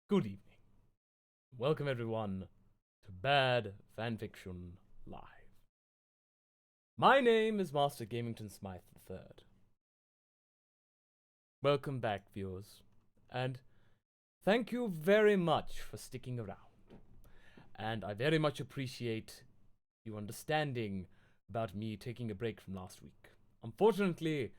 Good evening. Welcome everyone to Bad Fanfiction Live. My name is Mr Gamington-Smythe III. Welcome back, viewers, and thank you very much for sticking around. And I very much appreciate you understanding about me taking a break from last week. Unfortunately,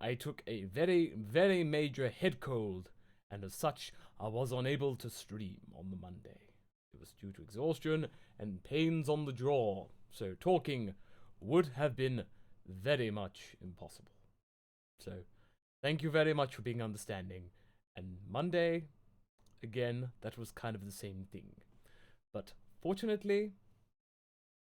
I took a very major head cold, and as such, I was unable to stream on the Monday. It was due to exhaustion and pains on the jaw, so talking would have been very much impossible. So, thank you very much for being understanding. And Monday, again, that was kind of the same thing. But fortunately,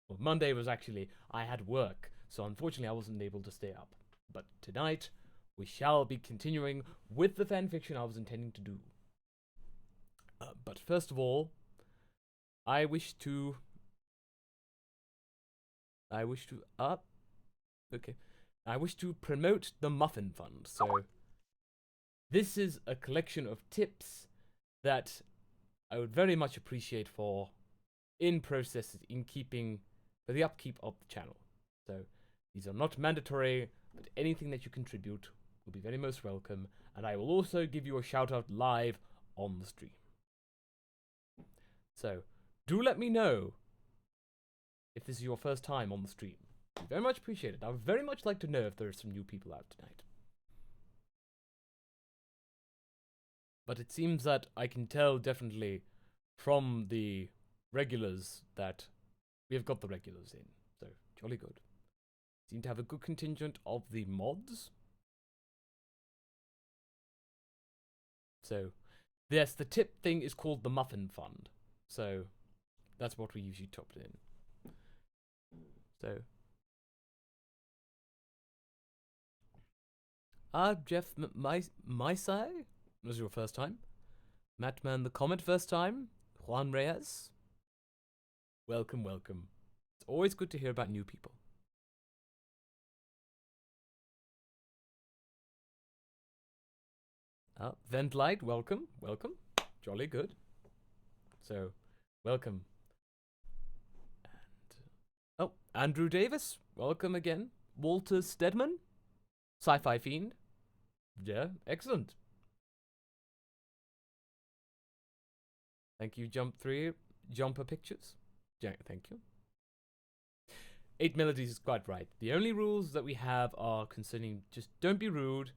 well, Monday was actually, I had work, so unfortunately I wasn't able to stay up. But tonight, we shall be continuing with the fanfiction I was intending to do. But first of all, I wish to promote the Muffin Fund. So, this is a collection of tips that I would very much appreciate for for the upkeep of the channel. So, these are not mandatory, but anything that you contribute will be very most welcome, and I will also give you a shout out live on the stream. So, do let me know if this is your first time on the stream. I very much appreciate it. I would very much like to know if there are some new people out tonight. But it seems that I can tell definitely from the regulars that we have got the regulars in. So, jolly good. Seem to have a good contingent of the mods. So, yes, the tip thing is called the Muffin Fund. So, that's what we usually top it in. So, Jeff Maisai, was your first time? Mattman the Comet first time? Juan Reyes? Welcome, welcome. It's always good to hear about new people. Ventlight, welcome, welcome. Jolly good. So, welcome. And, Andrew Davis, welcome again. Walter Stedman, Sci-Fi Fiend. Yeah, excellent. Thank you, Jumper Pictures. Yeah, thank you. 8 Melodies is quite right. The only rules that we have are concerning just don't be rude,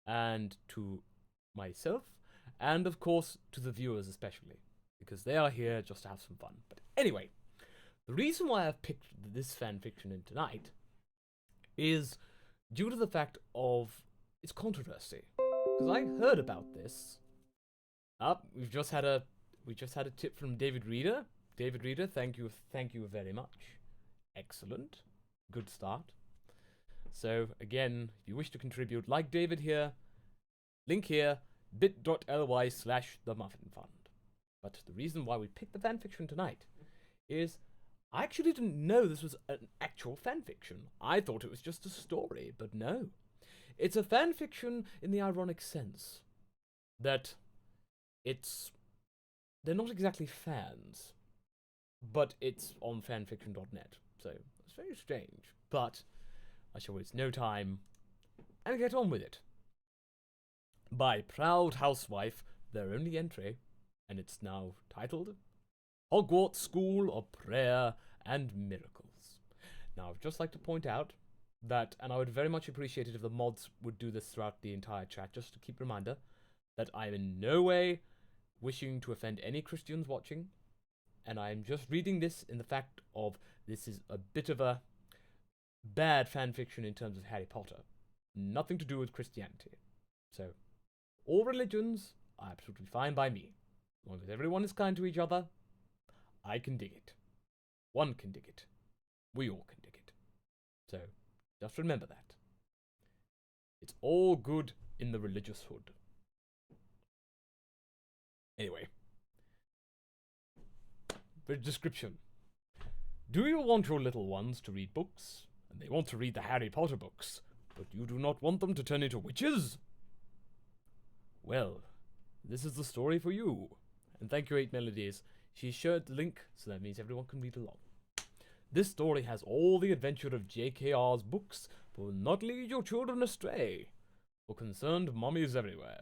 and to myself, and of course to the viewers especially, because they are here just to have some fun. But anyway, the reason why I've picked this fanfiction in tonight is due to the fact of its controversy. Because I heard about this. We just had a tip from David Reader. David Reader, thank you very much. Excellent. Good start. So again, if you wish to contribute like David here, link here, bit.ly/theMuffinFund. But the reason why we picked the fanfiction tonight is I actually didn't know this was an actual fanfiction. I thought it was just a story, but no. It's a fanfiction in the ironic sense that they're not exactly fans, but it's on fanfiction.net, so it's very strange. But I shall waste no time and get on with it. By Proud Housewife, their only entry, and it's now titled Hogwarts School of Prayer and Miracles. Now, I'd just like to point out that, and I would very much appreciate it if the mods would do this throughout the entire chat, just to keep a reminder, that I am in no way wishing to offend any Christians watching, and I am just reading this in the fact of this is a bit of a bad fanfiction in terms of Harry Potter. Nothing to do with Christianity. So, all religions are absolutely fine by me. As long as everyone is kind to each other, I can dig it. One can dig it. We all can dig it. So, just remember that. It's all good in the religious hood. Anyway. The description. Do you want your little ones to read books? And they want to read the Harry Potter books, but you do not want them to turn into witches? Well, this is the story for you. And thank you, 8 Melodies. She shared the link, so that means everyone can read along. This story has all the adventure of JKR's books, but will not lead your children astray. For concerned mummies everywhere.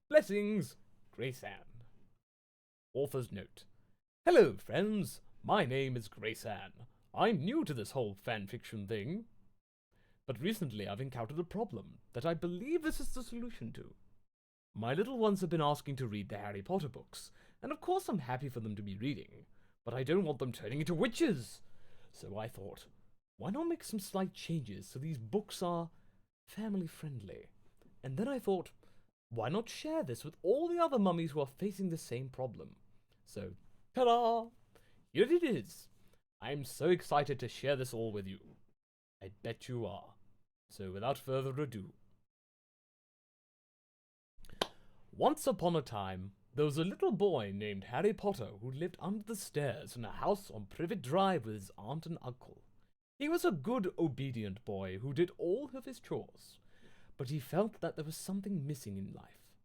Blessings, Grace Ann. Author's note. Hello, friends. My name is Grace Ann. I'm new to this whole fanfiction thing. But recently I've encountered a problem that I believe this is the solution to. My little ones have been asking to read the Harry Potter books, and of course I'm happy for them to be reading, but I don't want them turning into witches. So I thought, why not make some slight changes so these books are family friendly? And then I thought, why not share this with all the other mummies who are facing the same problem? So, ta-da! Here it is. I'm so excited to share this all with you. I bet you are. So without further ado. Once upon a time, there was a little boy named Harry Potter who lived under the stairs in a house on Privet Drive with his aunt and uncle. He was a good, obedient boy who did all of his chores, but he felt that there was something missing in life.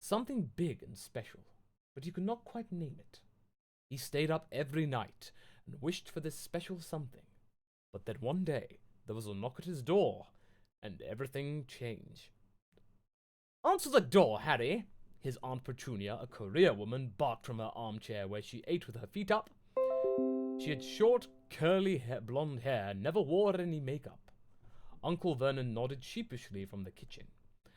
Something big and special, but he could not quite name it. He stayed up every night and wished for this special something. But then one day, there was a knock at his door, and everything changed. Answer the door, Harry! His Aunt Petunia, a career woman, barked from her armchair where she ate with her feet up. She had short, curly blonde hair and never wore any makeup. Uncle Vernon nodded sheepishly from the kitchen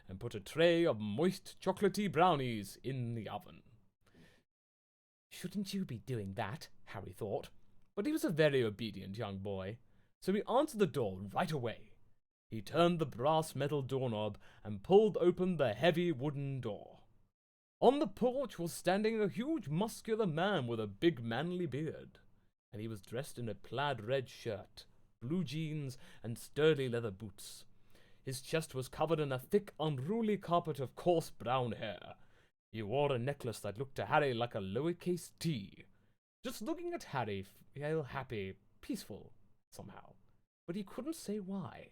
and put a tray of moist, chocolatey brownies in the oven. Shouldn't you be doing that? Harry thought. But he was a very obedient young boy, so he answered the door right away. He turned the brass metal doorknob and pulled open the heavy wooden door. On the porch was standing a huge muscular man with a big manly beard, and he was dressed in a plaid red shirt, blue jeans, and sturdy leather boots. His chest was covered in a thick, unruly carpet of coarse brown hair. He wore a necklace that looked to Harry like a lowercase t. Just looking at Harry felt happy, peaceful, somehow, but he couldn't say why.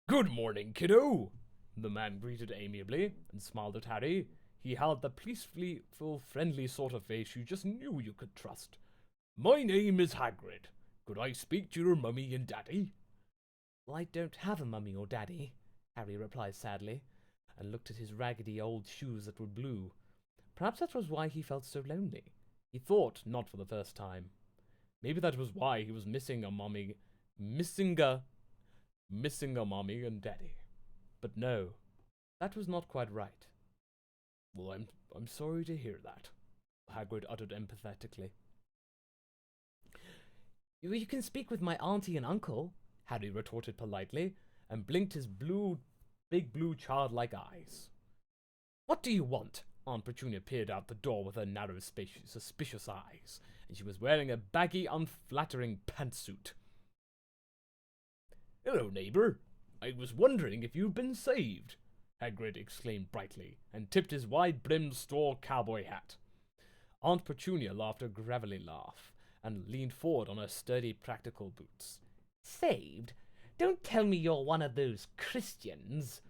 Good morning, kiddo! The man greeted amiably and smiled at Harry. He had the peaceful, friendly sort of face you just knew you could trust. My name is Hagrid. Could I speak to your mummy and daddy? Well, I don't have a mummy or daddy, Harry replied sadly, and looked at his raggedy old shoes that were blue. Perhaps that was why he felt so lonely. He thought, not for the first time. Maybe that was why he was missing a mommy and daddy. But no, that was not quite right. Well, I'm sorry to hear that, Hagrid uttered empathetically. You can speak with my auntie and uncle, Harry retorted politely, and blinked his big blue childlike eyes. What do you want? Aunt Petunia peered out the door with her narrow, suspicious eyes, and she was wearing a baggy, unflattering pantsuit. Hello, neighbour. I was wondering if you'd been saved, Hagrid exclaimed brightly, and tipped his wide-brimmed straw cowboy hat. Aunt Petunia laughed a gravelly laugh, and leaned forward on her sturdy, practical boots. Saved? Don't tell me you're one of those Christians.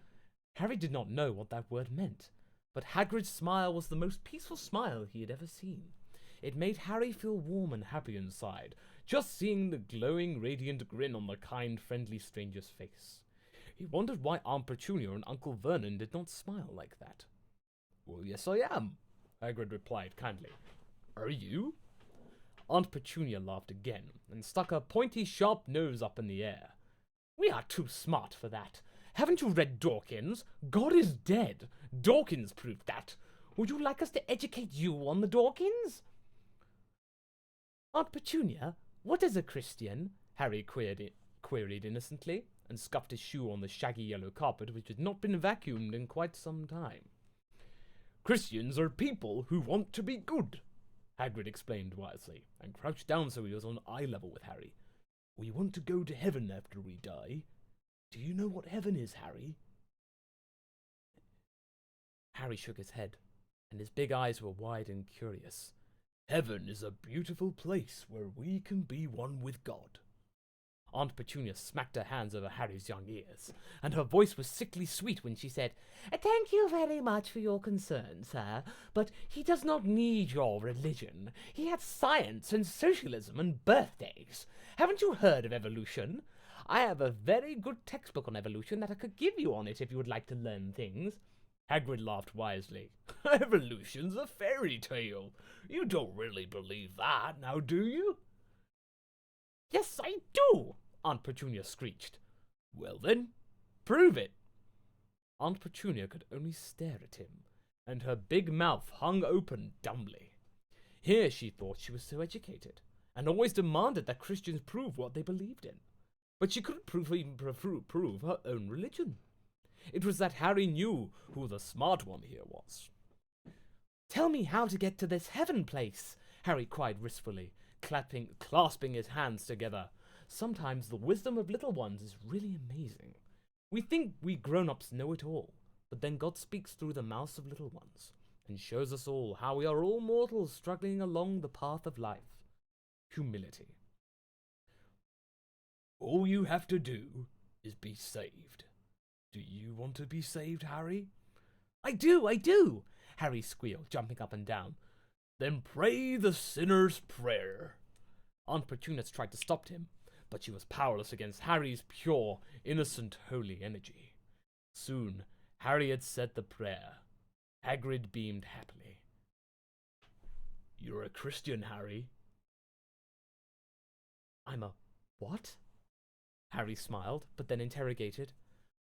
Harry did not know what that word meant, but Hagrid's smile was the most peaceful smile he had ever seen. It made Harry feel warm and happy inside, just seeing the glowing, radiant grin on the kind, friendly stranger's face. He wondered why Aunt Petunia and Uncle Vernon did not smile like that. Well, yes, I am, Hagrid replied kindly. Are you? Aunt Petunia laughed again, and stuck her pointy, sharp nose up in the air. We are too smart for that. Haven't you read Dawkins? God is dead. Dawkins proved that. Would you like us to educate you on the Dawkins? Aunt Petunia, what is a Christian? Harry queried innocently, and scuffed his shoe on the shaggy yellow carpet which had not been vacuumed in quite some time. Christians are people who want to be good, Hagrid explained wisely, and crouched down so he was on eye level with Harry. We want to go to heaven after we die. Do you know what heaven is, Harry? Harry shook his head, and his big eyes were wide and curious. Heaven is a beautiful place where we can be one with God. Aunt Petunia smacked her hands over Harry's young ears, and her voice was sickly sweet when she said, "Thank you very much for your concern, sir, but he does not need your religion. He has science and socialism and birthdays. Haven't you heard of evolution? I have a very good textbook on evolution that I could give you on it if you would like to learn things." Hagrid laughed wisely. "Evolution's a fairy tale. You don't really believe that, now do you?" "Yes, I do," Aunt Petunia screeched. "Well then, prove it." Aunt Petunia could only stare at him, and her big mouth hung open dumbly. Here she thought she was so educated, and always demanded that Christians prove what they believed in. But she couldn't prove her own religion. It was that Harry knew who the smart one here was. "Tell me how to get to this heaven place," Harry cried wistfully, clasping his hands together. Sometimes the wisdom of little ones is really amazing. We think we grown-ups know it all, but then God speaks through the mouths of little ones and shows us all how we are all mortals struggling along the path of life. Humility. All you have to do is be saved. Do you want to be saved, Harry? I do, Harry squealed, jumping up and down. Then pray the sinner's prayer. Aunt Petunia tried to stop him, but she was powerless against Harry's pure, innocent, holy energy. Soon, Harry had said the prayer. Hagrid beamed happily. "You're a Christian, Harry." "I'm a what?" Harry smiled, but then interrogated.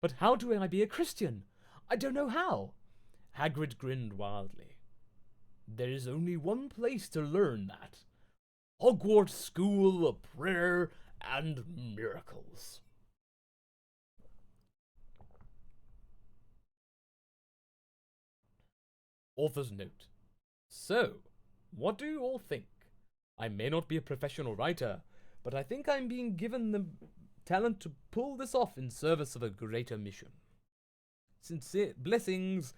"But how do I be a Christian? I don't know how." Hagrid grinned wildly. "There is only one place to learn that. Hogwarts School of Prayer and Miracles." Author's note. So, what do you all think? I may not be a professional writer, but I think I'm being given the talent to pull this off in service of a greater mission. Sincere blessings,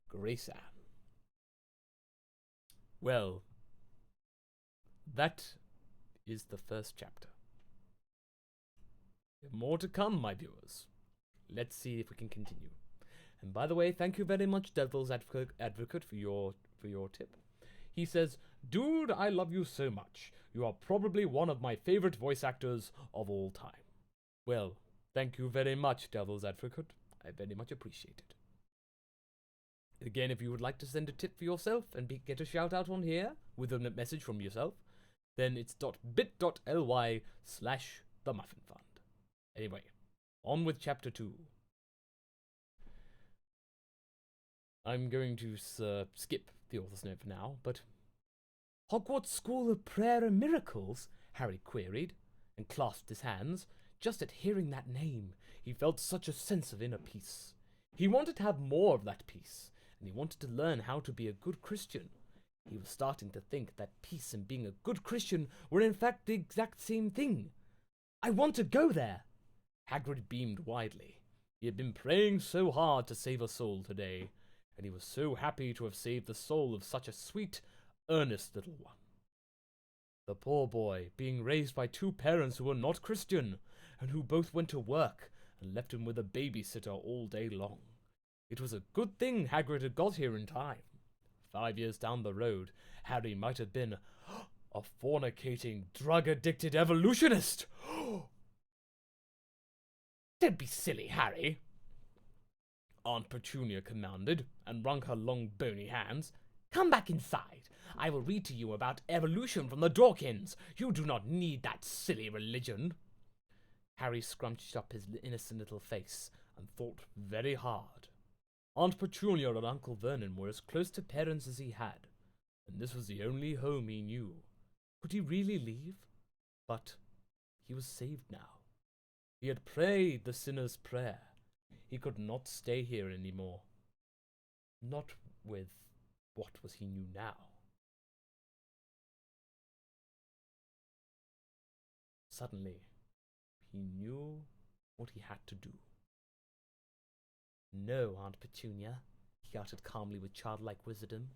Grace Ann. Well, that is the first chapter. More to come, my viewers. Let's see if we can continue. And by the way, thank you very much, Devil's Advocate, for your tip. He says, "Dude, I love you so much. You are probably one of my favorite voice actors of all time." Well, thank you very much, Devil's Advocate. I very much appreciate it. Again, if you would like to send a tip for yourself and get a shout out on here with a message from yourself, then it's bit.ly/theMuffinFund. Anyway, on with chapter 2. I'm going to skip the author's note for now, but Hogwarts School of Prayer and Miracles? Harry queried, and clasped his hands. Just at hearing that name, he felt such a sense of inner peace. He wanted to have more of that peace, and he wanted to learn how to be a good Christian. He was starting to think that peace and being a good Christian were in fact the exact same thing. "I want to go there!" Hagrid beamed widely. He had been praying so hard to save a soul today, and he was so happy to have saved the soul of such a sweet, earnest little one. The poor boy, being raised by two parents who were not Christian, and who both went to work and left him with a babysitter all day long. It was a good thing Hagrid had got here in time. 5 years down the road, Harry might have been a fornicating, drug-addicted evolutionist. "Don't be silly, Harry," Aunt Petunia commanded, and wrung her long bony hands. "Come back inside. I will read to you about evolution from the Dorkins. You do not need that silly religion." Harry scrunched up his innocent little face and thought very hard. Aunt Petunia and Uncle Vernon were as close to parents as he had, and this was the only home he knew. Could he really leave? But he was saved now. He had prayed the sinner's prayer. He could not stay here anymore. Not with what he knew now. Suddenly, he knew what he had to do. "No, Aunt Petunia," he uttered calmly with childlike wisdom.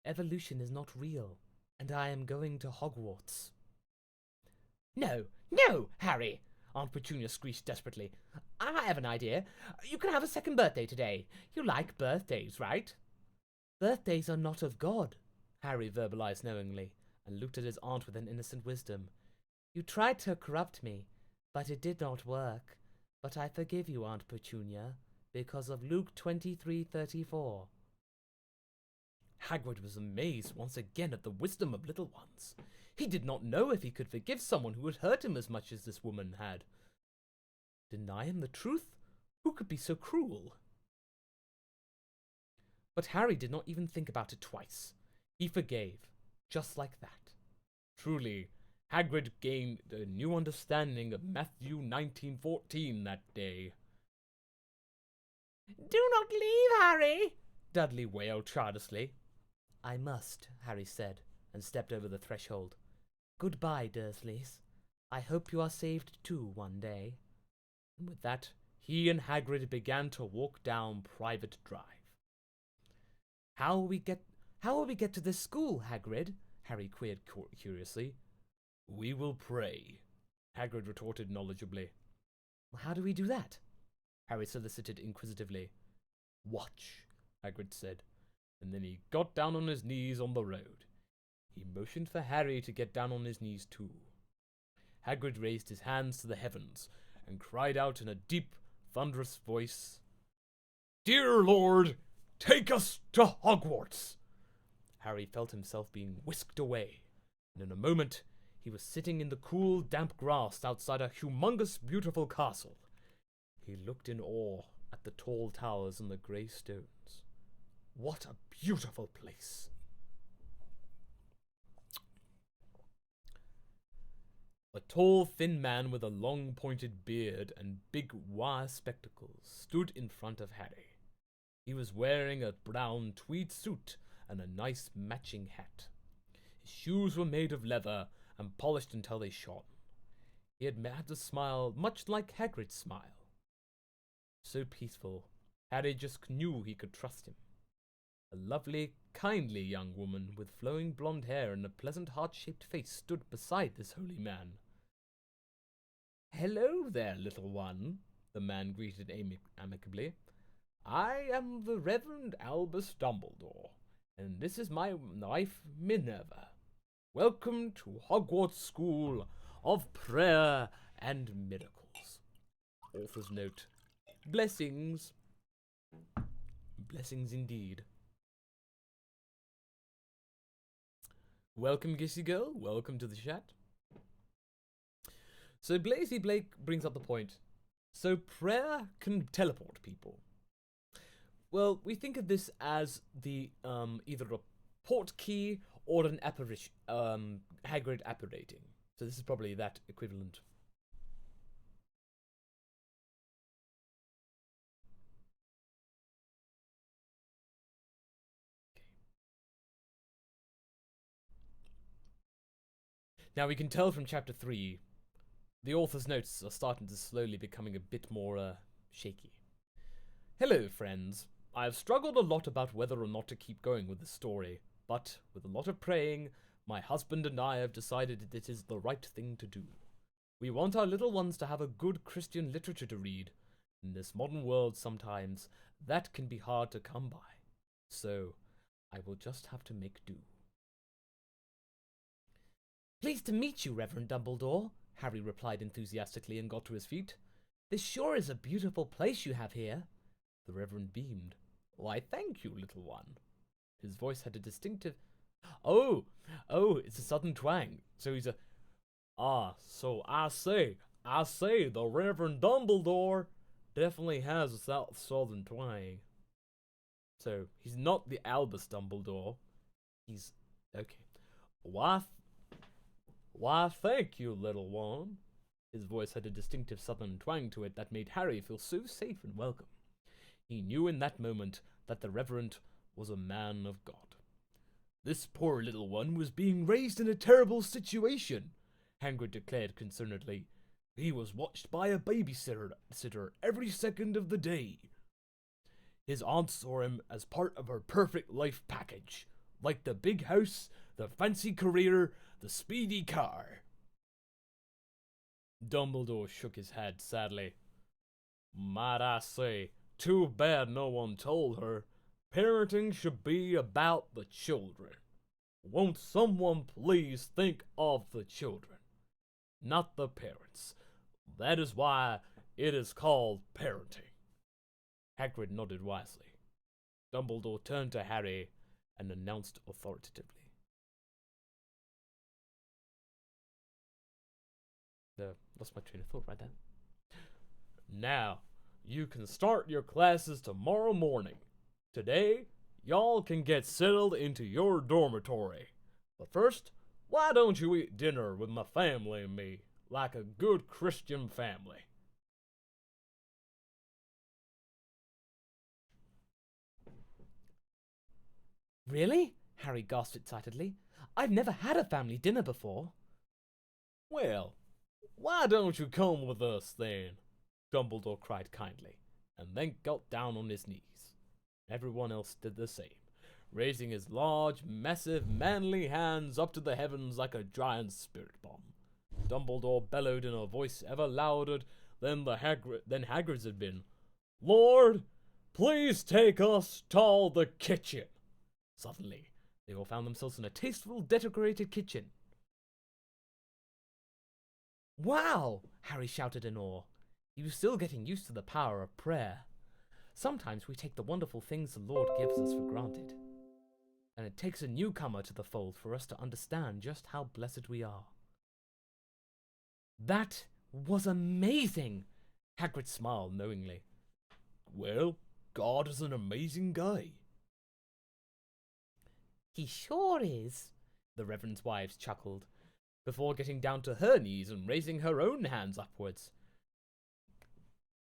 "Evolution is not real, and I am going to Hogwarts." No, no, Harry! Aunt Petunia screeched desperately. I have an idea. You can have a second birthday today. You like birthdays, right? Birthdays are not of God, Harry verbalized knowingly, and looked at his aunt with an innocent wisdom. You tried to corrupt me, but it did not work. But I forgive you, Aunt Petunia, because of Luke 23:34. Hagrid was amazed once again at the wisdom of little ones. He did not know if he could forgive someone who had hurt him as much as this woman had. Deny him the truth? Who could be so cruel? But Harry did not even think about it twice. He forgave, just like that. Truly, Hagrid gained a new understanding of Matthew 19:14 that day. Do not leave, Harry, Dudley wailed childishly. I must, Harry said, and stepped over the threshold. Goodbye, Dursleys. I hope you are saved too one day. And with that, he and Hagrid began to walk down Private Drive. How will we get to this school, Hagrid? Harry queried curiously. We will pray, Hagrid retorted knowledgeably. Well, how do we do that? Harry solicited inquisitively. Watch, Hagrid said, and then he got down on his knees on the road. He motioned for Harry to get down on his knees too. Hagrid raised his hands to the heavens and cried out in a deep, thunderous voice, Dear Lord, take us to Hogwarts! Harry felt himself being whisked away, and in a moment he was sitting in the cool, damp grass outside a humongous, beautiful castle. He looked in awe at the tall towers and the grey stones. What a beautiful place! A tall, thin man with a long, pointed beard and big wire spectacles stood in front of Harry. He was wearing a brown tweed suit and a nice matching hat. His shoes were made of leather and polished until they shone. He had a smile much like Hagrid's smile. So peaceful, Harry just knew he could trust him. A lovely, kindly young woman with flowing blonde hair and a pleasant heart-shaped face stood beside this holy man. Hello there, little one, the man greeted amicably. I am the Reverend Albus Dumbledore, and this is my wife Minerva. Welcome to Hogwarts School of Prayer and Miracles. Author's note. Blessings. Blessings indeed. Welcome, Gissy Girl. Welcome to the chat. So Blazy Blake brings up the point. So prayer can teleport people. Well, we think of this as the either a port key or an apparition, Hagrid apparating. So this is probably that equivalent. Now we can tell from chapter 3, the author's notes are starting to slowly becoming a bit more shaky. Hello, friends. I have struggled a lot about whether or not to keep going with the story, but with a lot of praying, my husband and I have decided that it is the right thing to do. We want our little ones to have a good Christian literature to read. In this modern world, sometimes that can be hard to come by. So, I will just have to make do. Pleased to meet you, Reverend Dumbledore, Harry replied enthusiastically and got to his feet. This sure is a beautiful place you have here. The Reverend beamed. Why, thank you, little one. His voice had a distinctive... Oh, it's a southern twang. So he's a... so I say, the Reverend Dumbledore definitely has a southern twang. So, he's not the Albus Dumbledore. He's... Okay. Why, thank you, little one. His voice had a distinctive southern twang to it that made Harry feel so safe and welcome. He knew in that moment that the Reverend was a man of God. This poor little one was being raised in a terrible situation, Hagrid declared concernedly. He was watched by a babysitter every second of the day. His aunt saw him as part of her perfect life package, like the big house, the fancy career, the speedy car. Dumbledore shook his head sadly. Might I say, too bad no one told her. Parenting should be about the children. Won't someone please think of the children, not the parents? That is why it is called parenting. Hagrid nodded wisely. Dumbledore turned to Harry and announced authoritatively. Lost my train of thought right there. Now, you can start your classes tomorrow morning. Today, y'all can get settled into your dormitory. But first, why don't you eat dinner with my family and me, like a good Christian family? Really? Harry gasped excitedly. I've never had a family dinner before. Well, why don't you come with us then? Dumbledore cried kindly, and then got down on his knees. Everyone else did the same, raising his large, massive, manly hands up to the heavens like a giant spirit bomb. Dumbledore bellowed in a voice ever louder than Hagrid's had been, "Lord, please take us to the kitchen." Suddenly, they all found themselves in a tasteful, decorated kitchen. Wow! Harry shouted in awe. He was still getting used to the power of prayer. Sometimes we take the wonderful things the Lord gives us for granted. And it takes a newcomer to the fold for us to understand just how blessed we are. That was amazing! Hagrid smiled knowingly. Well, God is an amazing guy. He sure is, the Reverend's wives chuckled, before getting down to her knees and raising her own hands upwards.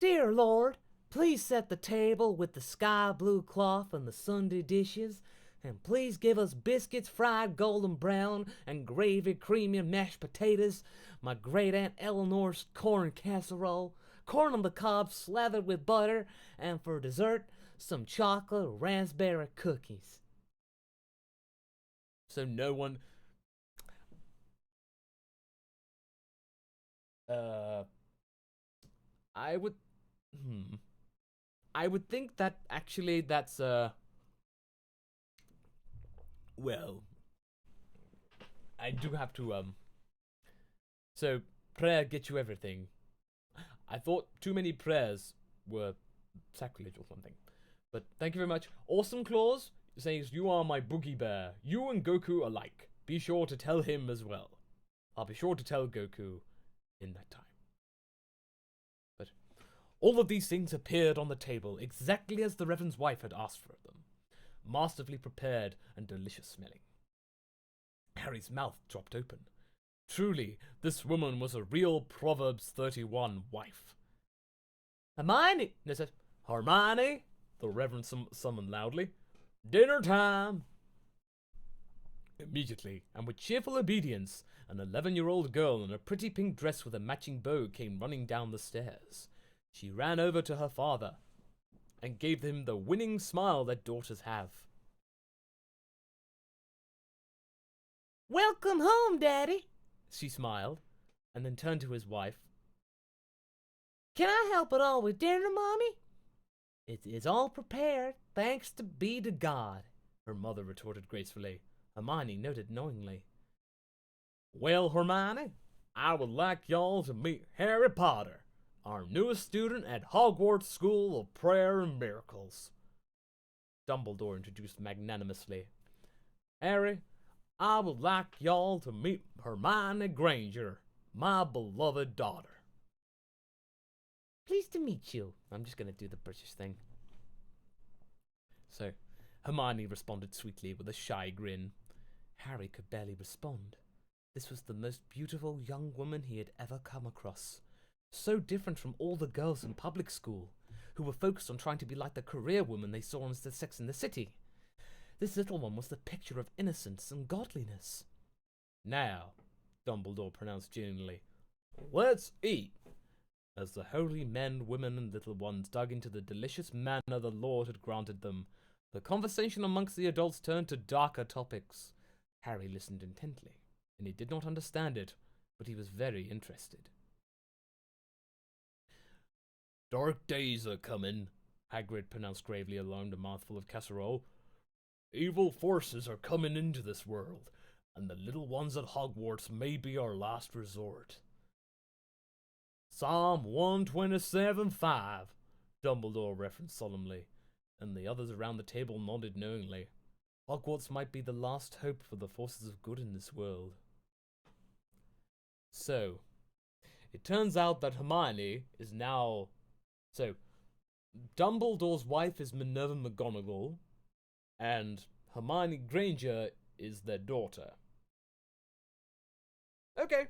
Dear Lord, please set the table with the sky blue cloth and the Sunday dishes, and please give us biscuits fried golden brown and gravy creamy mashed potatoes, my great Aunt Eleanor's corn casserole, corn on the cob slathered with butter, and for dessert, some chocolate or raspberry cookies. So no one... I would... I would think that actually that's, well, I do have to, so, prayer gets you everything. I thought too many prayers were sacrilege or something. But thank you very much. Awesome Claus says you are my boogie bear. You and Goku alike. Be sure to tell him as well. I'll be sure to tell Goku in that time. But all of these things appeared on the table exactly as the Reverend's wife had asked for them. Masterfully prepared and delicious smelling. Harry's mouth dropped open. Truly, this woman was a real Proverbs 31 wife. Hermione, They said, Hermione, the Reverend summoned loudly. Dinner time! Immediately, and with cheerful obedience, an 11-year-old girl in a pretty pink dress with a matching bow came running down the stairs. She ran over to her father and gave him the winning smile that daughters have. Welcome home, Daddy, She smiled, and then turned to his wife. Can I help at all with dinner, Mommy? It's all prepared, thanks be to God, her mother retorted gracefully. Hermione noted knowingly. Well, Hermione, I would like y'all to meet Harry Potter, our newest student at Hogwarts School of Prayer and Miracles. Dumbledore introduced magnanimously. Harry, I would like y'all to meet Hermione Granger, my beloved daughter. Pleased to meet you. I'm just going to do the British thing. So, Hermione responded sweetly with a shy grin. Harry could barely respond. This was the most beautiful young woman he had ever come across. So different from all the girls in public school, who were focused on trying to be like the career woman they saw on the Sex and the City. This little one was the picture of innocence and godliness. Now, Dumbledore pronounced genially, let's eat. As the holy men, women, and little ones dug into the delicious manna the Lord had granted them, the conversation amongst the adults turned to darker topics. Harry listened intently, and he did not understand it, but he was very interested. Dark days are coming, Hagrid pronounced gravely along a mouthful of casserole. Evil forces are coming into this world, and the little ones at Hogwarts may be our last resort. Psalm 127:5, Dumbledore referenced solemnly, and the others around the table nodded knowingly. Hogwarts might be the last hope for the forces of good in this world. So, it turns out that Hermione is now... So, Dumbledore's wife is Minerva McGonagall, and Hermione Granger is their daughter. Okay.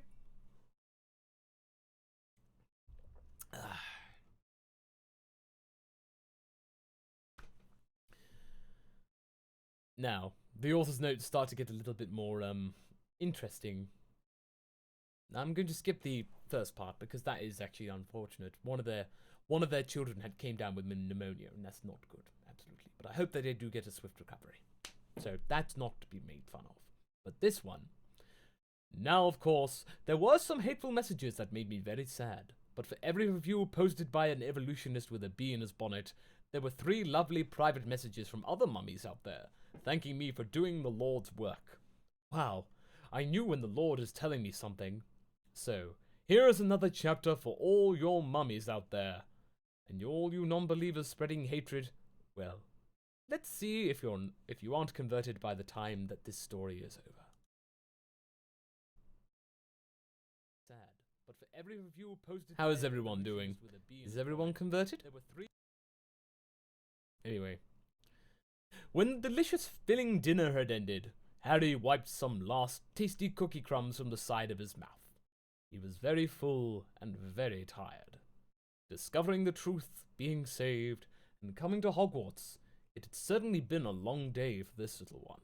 Now, the author's notes start to get a little bit more interesting. I'm going to skip the first part because that is actually unfortunate. One of their children had came down with pneumonia, and that's not good, absolutely. But I hope that they do get a swift recovery. So that's not to be made fun of. But this one. Now, of course, there were some hateful messages that made me very sad. But for every review posted by an evolutionist with a bee in his bonnet, there were 3 lovely private messages from other mummies out there, thanking me for doing the Lord's work. Wow, I knew when the Lord is telling me something. So, here is another chapter for all your mummies out there. And all you non-believers spreading hatred, well, let's see if you aren't converted by the time that this story is over. Sad, but for every review posted... How is everyone doing? Is everyone converted? There were 3... Anyway. When the delicious filling dinner had ended, Harry wiped some last tasty cookie crumbs from the side of his mouth. He was very full and very tired. Discovering the truth, being saved, and coming to Hogwarts, it had certainly been a long day for this little one.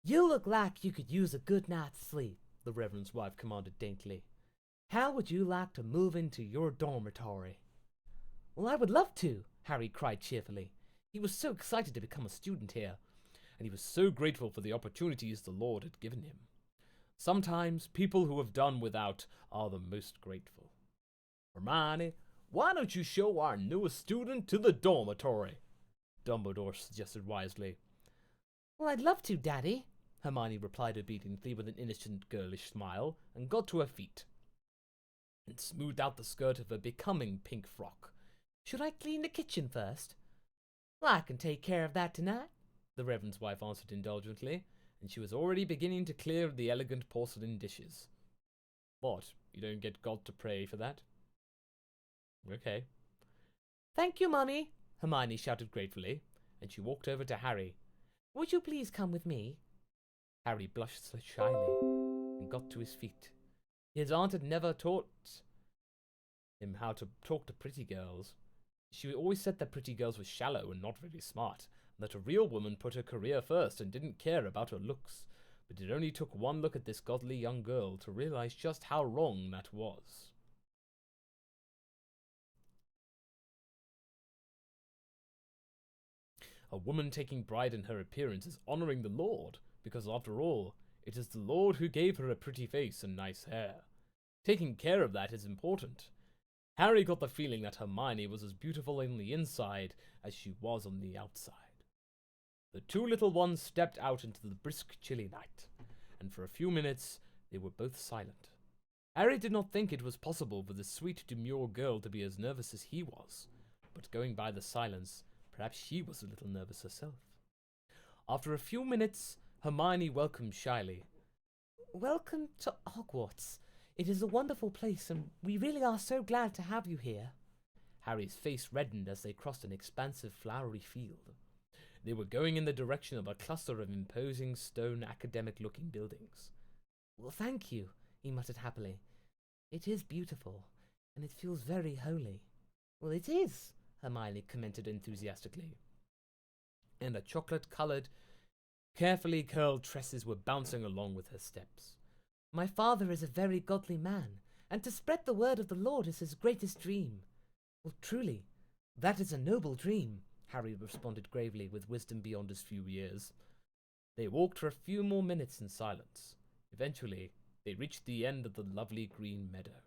You look like you could use a good night's sleep, the Reverend's wife commanded daintily. How would you like to move into your dormitory? Well, I would love to, Harry cried cheerfully. He was so excited to become a student here, and he was so grateful for the opportunities the Lord had given him. Sometimes people who have done without are the most grateful. Hermione, why don't you show our newest student to the dormitory? Dumbledore suggested wisely. Well, I'd love to, Daddy, Hermione replied obediently with an innocent girlish smile, and got to her feet, and smoothed out the skirt of her becoming pink frock. Should I clean the kitchen first? Well, I can take care of that tonight, the Reverend's wife answered indulgently, and she was already beginning to clear the elegant porcelain dishes. What, you don't get God to pray for that? Okay. Thank you, Mummy, Hermione shouted gratefully, and she walked over to Harry. Would you please come with me? Harry blushed shyly and got to his feet. His aunt had never taught him how to talk to pretty girls. She always said that pretty girls were shallow and not very smart, and that a real woman put her career first and didn't care about her looks. But it only took one look at this godly young girl to realize just how wrong that was. A woman taking pride in her appearance is honoring the Lord, because after all, it is the Lord who gave her a pretty face and nice hair. Taking care of that is important. Harry got the feeling that Hermione was as beautiful on the inside as she was on the outside. The 2 little ones stepped out into the brisk, chilly night, and for a few minutes they were both silent. Harry did not think it was possible for the sweet, demure girl to be as nervous as he was, but going by the silence, perhaps she was a little nervous herself. After a few minutes, Hermione welcomed shyly. Welcome to Hogwarts. It is a wonderful place, and we really are so glad to have you here. Harry's face reddened as they crossed an expansive, flowery field. They were going in the direction of a cluster of imposing stone academic-looking buildings. Well, thank you, he muttered happily. It is beautiful, and it feels very holy. Well, it is, Hermione commented enthusiastically. And the chocolate-coloured, carefully curled tresses were bouncing along with her steps. My father is a very godly man, and to spread the word of the Lord is his greatest dream. Well, truly, that is a noble dream, Harry responded gravely with wisdom beyond his few years. They walked for a few more minutes in silence. Eventually, they reached the end of the lovely green meadow.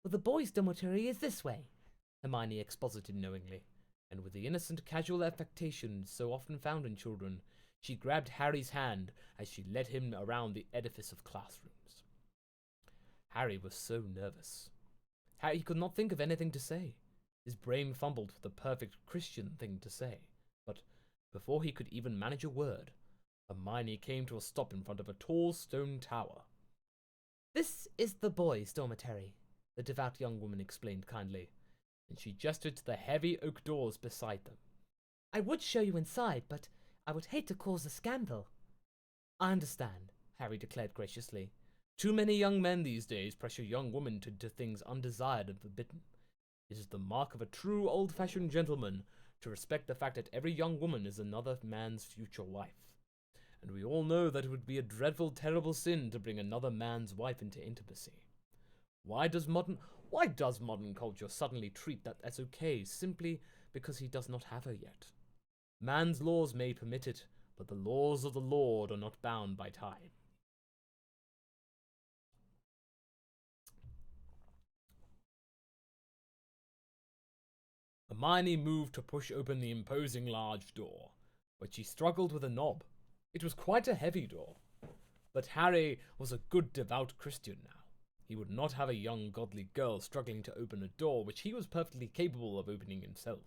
Well, the boys' dormitory is this way, Hermione exposited knowingly, and with the innocent casual affectation so often found in children, she grabbed Harry's hand as she led him around the edifice of classrooms. Harry was so nervous. He could not think of anything to say. His brain fumbled for the perfect Christian thing to say, but before he could even manage a word, Hermione came to a stop in front of a tall stone tower. This is the boys' dormitory, the devout young woman explained kindly, and she gestured to the heavy oak doors beside them. I would show you inside, but I would hate to cause a scandal. I understand, Harry declared graciously. Too many young men these days pressure young women to do things undesired and forbidden. It is the mark of a true old-fashioned gentleman to respect the fact that every young woman is another man's future wife. And we all know that it would be a dreadful, terrible sin to bring another man's wife into intimacy. Why does modern culture suddenly treat that as okay simply because he does not have her yet? Man's laws may permit it, but the laws of the Lord are not bound by time. Hermione moved to push open the imposing large door, but she struggled with a knob. It was quite a heavy door. But Harry was a good, devout Christian now. He would not have a young, godly girl struggling to open a door which he was perfectly capable of opening himself.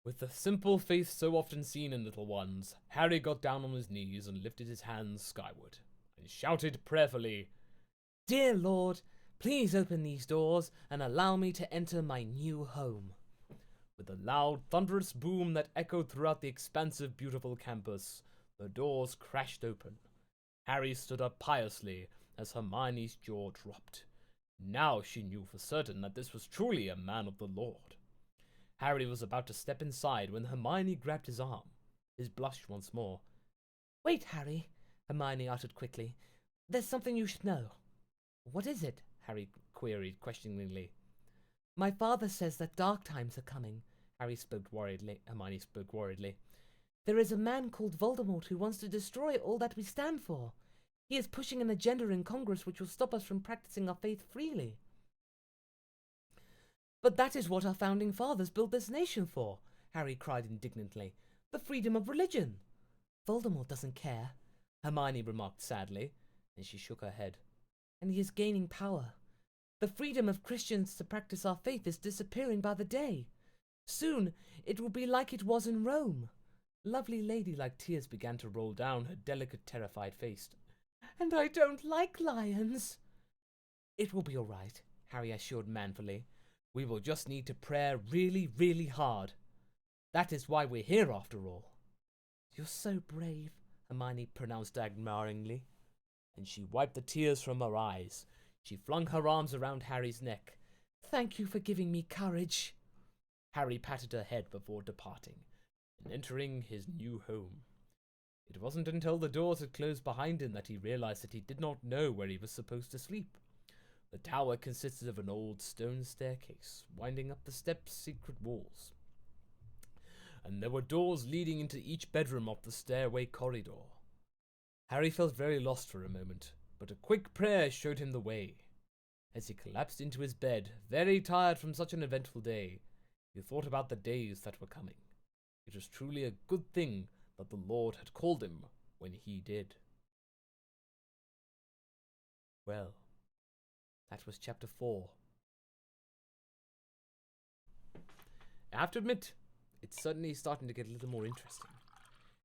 With the simple faith so often seen in little ones, Harry got down on his knees and lifted his hands skyward, and shouted prayerfully, Dear Lord, please open these doors and allow me to enter my new home. With a loud, thunderous boom that echoed throughout the expansive, beautiful campus, the doors crashed open. Harry stood up piously as Hermione's jaw dropped. Now she knew for certain that this was truly a man of the Lord. Harry was about to step inside when Hermione grabbed his arm. He blushed once more. Wait, Harry, Hermione uttered quickly. There's something you should know. What is it? Harry queried questioningly. My father says that dark times are coming, Hermione spoke worriedly. There is a man called Voldemort who wants to destroy all that we stand for. He is pushing an agenda in Congress which will stop us from practicing our faith freely. But that is what our founding fathers built this nation for, Harry cried indignantly. The freedom of religion. Voldemort doesn't care, Hermione remarked sadly, and she shook her head. And he is gaining power. The freedom of Christians to practice our faith is disappearing by the day. Soon it will be like it was in Rome. Lovely ladylike tears began to roll down her delicate, terrified face. And I don't like lions. It will be all right, Harry assured manfully. We will just need to pray really, really hard. That is why we're here after all. You're so brave, Hermione pronounced admiringly. And she wiped the tears from her eyes. She flung her arms around Harry's neck. Thank you for giving me courage. Harry patted her head before departing and entering his new home. It wasn't until the doors had closed behind him that he realized that he did not know where he was supposed to sleep. The tower consisted of an old stone staircase winding up the steps' secret walls. And there were doors leading into each bedroom of the stairway corridor. Harry felt very lost for a moment, but a quick prayer showed him the way. As he collapsed into his bed, very tired from such an eventful day, he thought about the days that were coming. It was truly a good thing that the Lord had called him when he did. Well, that was chapter 4. I have to admit, it's certainly starting to get a little more interesting.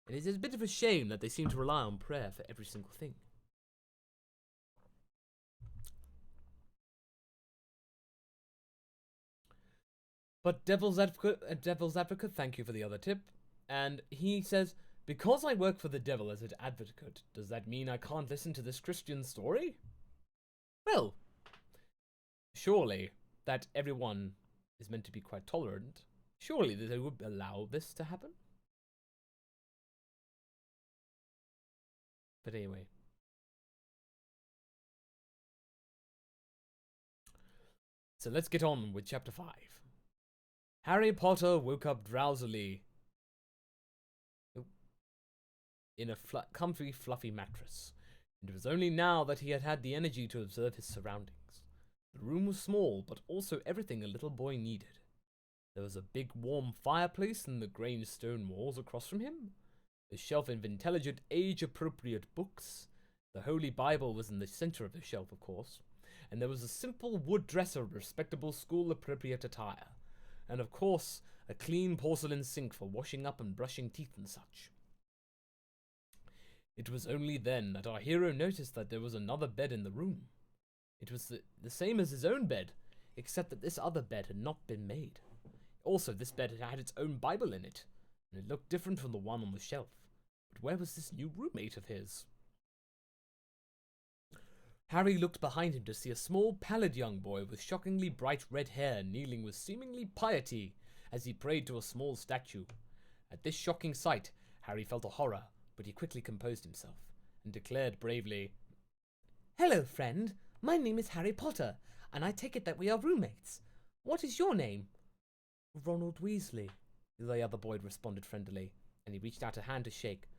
And it is a bit of a shame that they seem to rely on prayer for every single thing. But Devil's Advocate, thank you for the other tip. And he says, because I work for the devil as an advocate, does that mean I can't listen to this Christian story? Well, surely that everyone is meant to be quite tolerant. Surely they would allow this to happen. But anyway. So let's get on with chapter 5. Harry Potter woke up drowsily in a comfy, fluffy mattress. It was only now that he had had the energy to observe his surroundings. The room was small, but also everything a little boy needed. There was a big warm fireplace in the grey stone walls across from him, a shelf of intelligent, age-appropriate books. The Holy Bible was in the center of the shelf, of course, and there was a simple wood dresser of respectable school-appropriate attire, and of course, a clean porcelain sink for washing up and brushing teeth and such. It was only then that our hero noticed that there was another bed in the room. It was the same as his own bed, except that this other bed had not been made. Also, this bed had its own Bible in it, and it looked different from the one on the shelf. But where was this new roommate of his? Harry looked behind him to see a small, pallid young boy with shockingly bright red hair kneeling with seemingly piety as he prayed to a small statue. At this shocking sight, Harry felt a horror, but he quickly composed himself and declared bravely, "Hello, friend. My name is Harry Potter, and I take it that we are roommates. What is your name?" "Ronald Weasley," the other boy responded friendlily, and he reached out a hand to shake.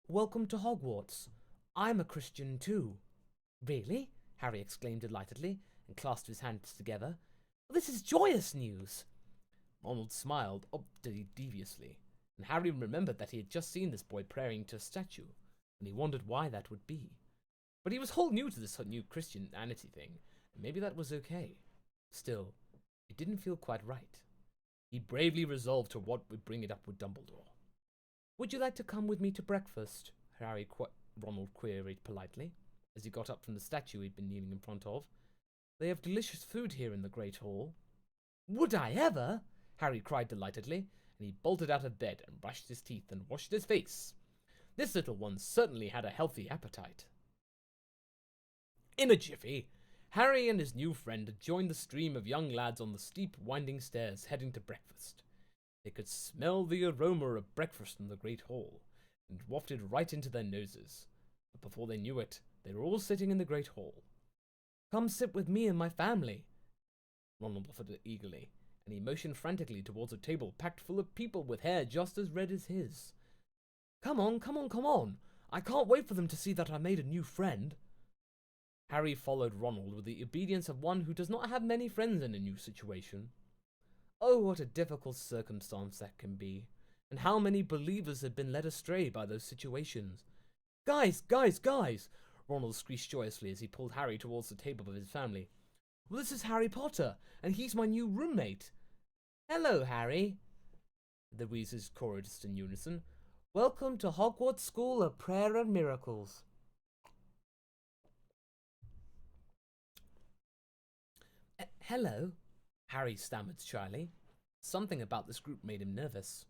"Welcome to Hogwarts. I'm a Christian too." "Really?" Harry exclaimed delightedly, and clasped his hands together. "This is joyous news." Ronald smiled deviously, and Harry remembered that he had just seen this boy praying to a statue, and he wondered why that would be. But he was whole new to this new Christianity thing, and maybe that was okay. Still, it didn't feel quite right. He bravely resolved to what would bring it up with Dumbledore. "Would you like to come with me to breakfast?" Ronald queried politely, as he got up from the statue he'd been kneeling in front of. "They have delicious food here in the Great Hall." "Would I ever?" Harry cried delightedly, and he bolted out of bed and brushed his teeth and washed his face. This little one certainly had a healthy appetite. In a jiffy, Harry and his new friend had joined the stream of young lads on the steep, winding stairs heading to breakfast. They could smell the aroma of breakfast in the Great Hall, and it wafted right into their noses. But before they knew it, they were all sitting in the Great Hall. "Come sit with me and my family," Ronald offered eagerly, and he motioned frantically towards a table packed full of people with hair just as red as his. Come on, come on, come on. I can't wait for them to see that I made a new friend." Harry followed Ronald with the obedience of one who does not have many friends in a new situation. Oh, what a difficult circumstance that can be, and how many believers had been led astray by those situations. "Guys, guys, guys!" Ronald screeched joyously as he pulled Harry towards the table of his family. "Well, this is Harry Potter, and he's my new roommate." "Hello, Harry," the Weasleys chorused in unison. "Welcome to Hogwarts School of Prayer and Miracles." "Hello," Harry stammered shyly. Something about this group made him nervous.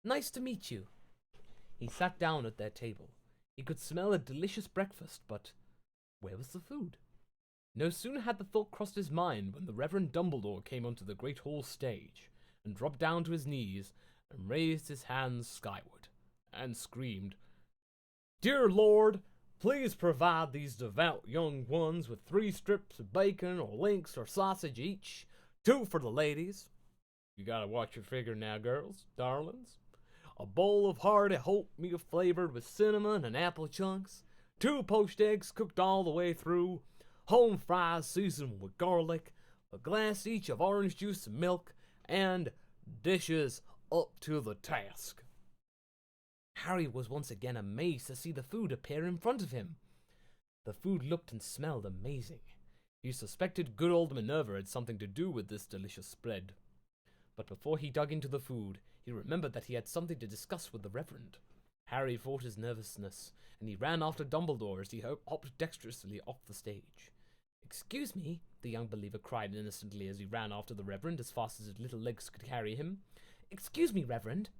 "Nice to meet you." He sat down at their table. He could smell a delicious breakfast, but where was the food? No sooner had the thought crossed his mind when the Reverend Dumbledore came onto the Great Hall stage and dropped down to his knees and raised his hands skyward and screamed, "Dear Lord, please provide these devout young ones with 3 strips of bacon or links or sausage each, 2 for the ladies. You gotta watch your figure now, girls, darlings. A bowl of hearty oatmeal flavored with cinnamon and apple chunks, 2 poached eggs cooked all the way through, home fries seasoned with garlic, a glass each of orange juice and milk, and dishes up to the task." Harry was once again amazed to see the food appear in front of him. The food looked and smelled amazing. He suspected good old Minerva had something to do with this delicious spread. But before he dug into the food, he remembered that he had something to discuss with the Reverend. Harry fought his nervousness, and he ran after Dumbledore as he hopped dexterously off the stage. "Excuse me," the young believer cried innocently as he ran after the Reverend as fast as his little legs could carry him. "Excuse me, Reverend."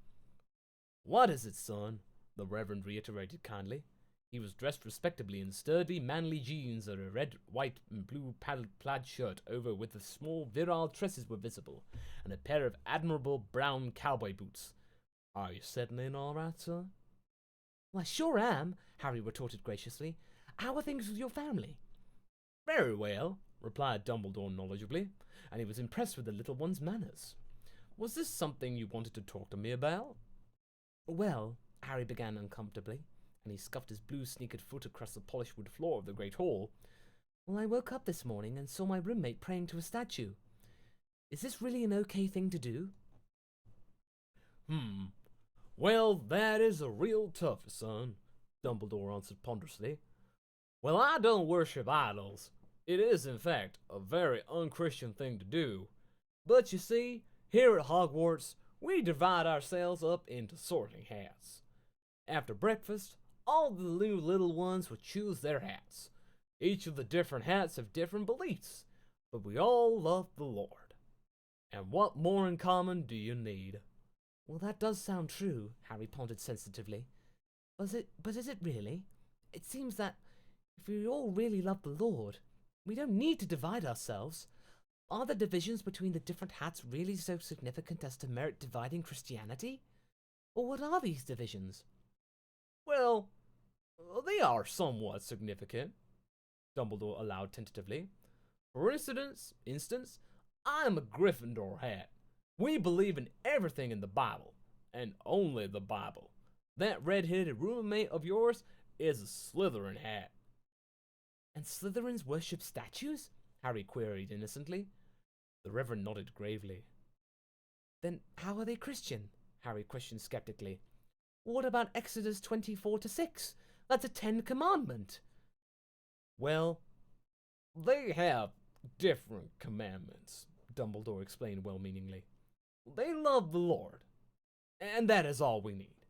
"What is it, son?" the Reverend reiterated kindly. He was dressed respectably in sturdy, manly jeans and a red, white, and blue plaid shirt over with the small, virile tresses were visible, and a pair of admirable brown cowboy boots. "Are you settling in all right, son?" "Well, I sure am," Harry retorted graciously. "How are things with your family?" "Very well," replied Dumbledore knowledgeably, and he was impressed with the little one's manners. "Was this something you wanted to talk to me about?" "Well," Harry began uncomfortably, and he scuffed his blue-sneakered foot across the polished wood floor of the great hall. Well, I woke up this morning and saw my roommate praying to a statue. Is this really an okay thing to do? Well, that is a real tough, son, Dumbledore answered ponderously. Well, I don't worship idols. It is, in fact, a very unchristian thing to do. But you see, here at Hogwarts, we divide ourselves up into sorting hats. After breakfast, all the new little ones will choose their hats. Each of the different hats have different beliefs, but we all love the Lord. And what more in common do you need? Well, that does sound true, Harry pondered sensitively. But is it really? It seems that if we all really love the Lord, we don't need to divide ourselves. Are the divisions between the different hats really so significant as to merit dividing Christianity? Or what are these divisions? Well, they are somewhat significant, Dumbledore allowed tentatively. For instance, I am a Gryffindor hat. We believe in everything in the Bible, and only the Bible. That red-headed roommate of yours is a Slytherin hat. And Slytherins worship statues? Harry queried innocently. The Reverend nodded gravely. Then how are they Christian? Harry questioned skeptically. What about Exodus 24-6? That's a 10 commandment. Well, they have different commandments, Dumbledore explained well-meaningly. They love the Lord, and that is all we need.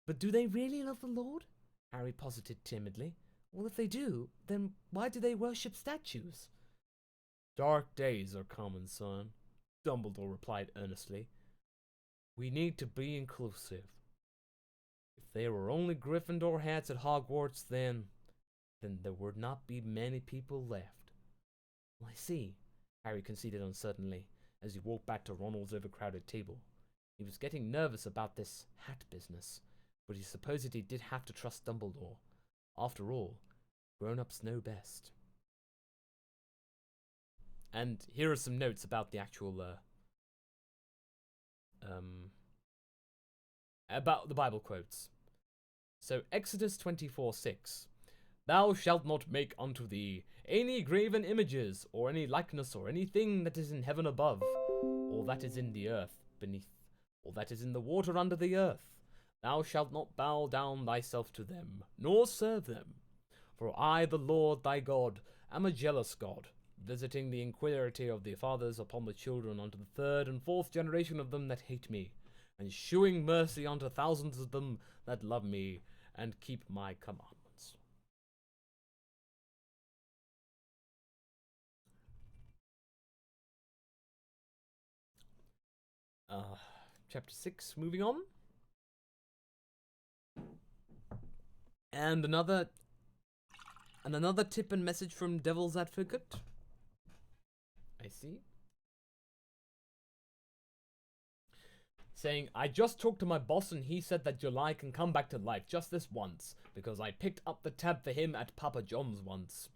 But do they really love the Lord? Harry posited timidly. Well, if they do, then why do they worship statues? Dark days are coming, son, Dumbledore replied earnestly. We need to be inclusive. If there were only Gryffindor hats at Hogwarts, then there would not be many people left. Well, I see, Harry conceded uncertainly, as he walked back to Ronald's overcrowded table. He was getting nervous about this hat business, but he supposed he did have to trust Dumbledore. After all, grown-ups know best. And here are some notes about the actual, about the Bible quotes. So, Exodus 24:6. Thou shalt not make unto thee any graven images, or any likeness, or anything that is in heaven above, or that is in the earth beneath, or that is in the water under the earth. Thou shalt not bow down thyself to them, nor serve them. For I, the Lord thy God, am a jealous God, visiting the iniquity of the fathers upon the children unto the third and fourth generation of them that hate me, and shewing mercy unto thousands of them that love me, and keep my commandments. Chapter 6, moving on. And another tip and message from Devil's Advocate. I see. Saying, I just talked to my boss and he said that July can come back to life just this once, because I picked up the tab for him at Papa John's once.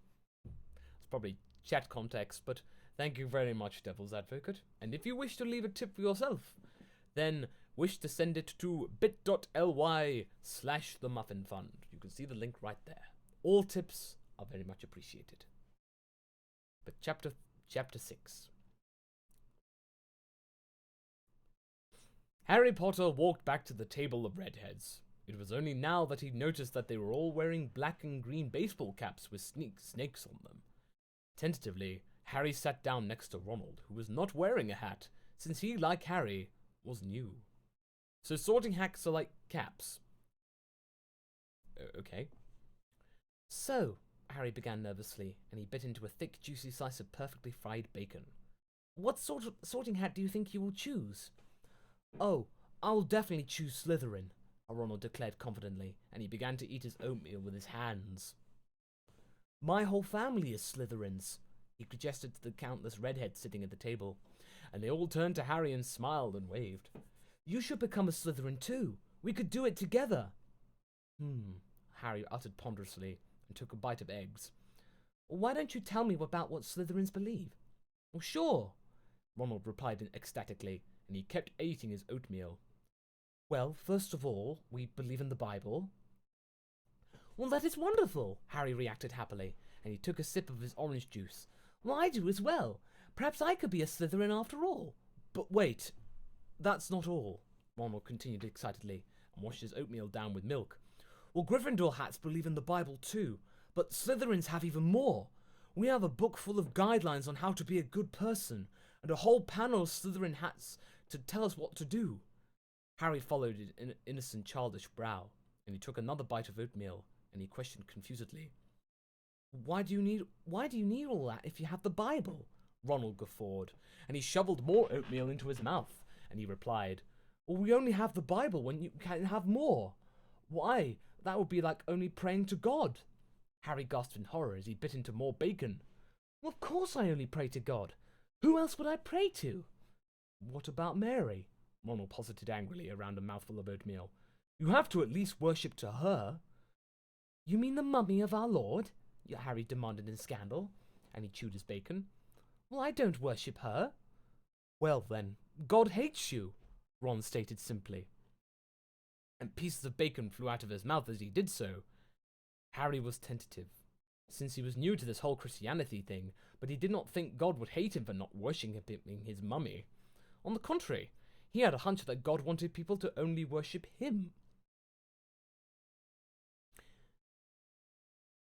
It's probably chat context, but thank you very much, Devil's Advocate. And if you wish to leave a tip for yourself, then wish to send it to bit.ly/themuffinfund. You can see the link right there. All tips are very much appreciated. But chapter 6. Harry Potter walked back to the table of redheads. It was only now that he noticed that they were all wearing black and green baseball caps with snakes on them. Tentatively, Harry sat down next to Ronald, who was not wearing a hat, since he, like Harry, was new. So sorting hats are like caps. Okay. So, Harry began nervously, and he bit into a thick, juicy slice of perfectly fried bacon. What sort of sorting hat do you think you will choose? Oh, I'll definitely choose Slytherin, Ronald declared confidently, and he began to eat his oatmeal with his hands. My whole family is Slytherins, he gestured to the countless redheads sitting at the table, and they all turned to Harry and smiled and waved. You should become a Slytherin too. We could do it together. Harry uttered ponderously and took a bite of eggs. Why don't you tell me about what Slytherins believe? Well, sure, Ronald replied ecstatically, and he kept eating his oatmeal. Well, first of all, we believe in the Bible. Well, that is wonderful, Harry reacted happily, and he took a sip of his orange juice. Well, I do as well. Perhaps I could be a Slytherin after all. But wait, that's not all, Ronald continued excitedly, and washed his oatmeal down with milk. Well, Gryffindor hats believe in the Bible too, but Slytherins have even more. We have a book full of guidelines on how to be a good person, and a whole panel of Slytherin hats to tell us what to do. Harry followed an innocent, childish brow, and he took another bite of oatmeal, and he questioned confusedly. Why do you need all that if you have the Bible? Ronald guffawed, and he shoveled more oatmeal into his mouth, and he replied, well, we only have the Bible when you can have more. Why, that would be like only praying to God. Harry gasped in horror as he bit into more bacon. Well, of course I only pray to God. Who else would I pray to? What about Mary? Ronald posited angrily around a mouthful of oatmeal. You have to at least worship to her. You mean the mummy of our Lord? Harry demanded in scandal, and he chewed his bacon. Well, I don't worship her. Well then, God hates you, Ron stated simply. And pieces of bacon flew out of his mouth as he did so. Harry was tentative, since he was new to this whole Christianity thing, but he did not think God would hate him for not worshipping his mummy. On the contrary, he had a hunch that God wanted people to only worship him.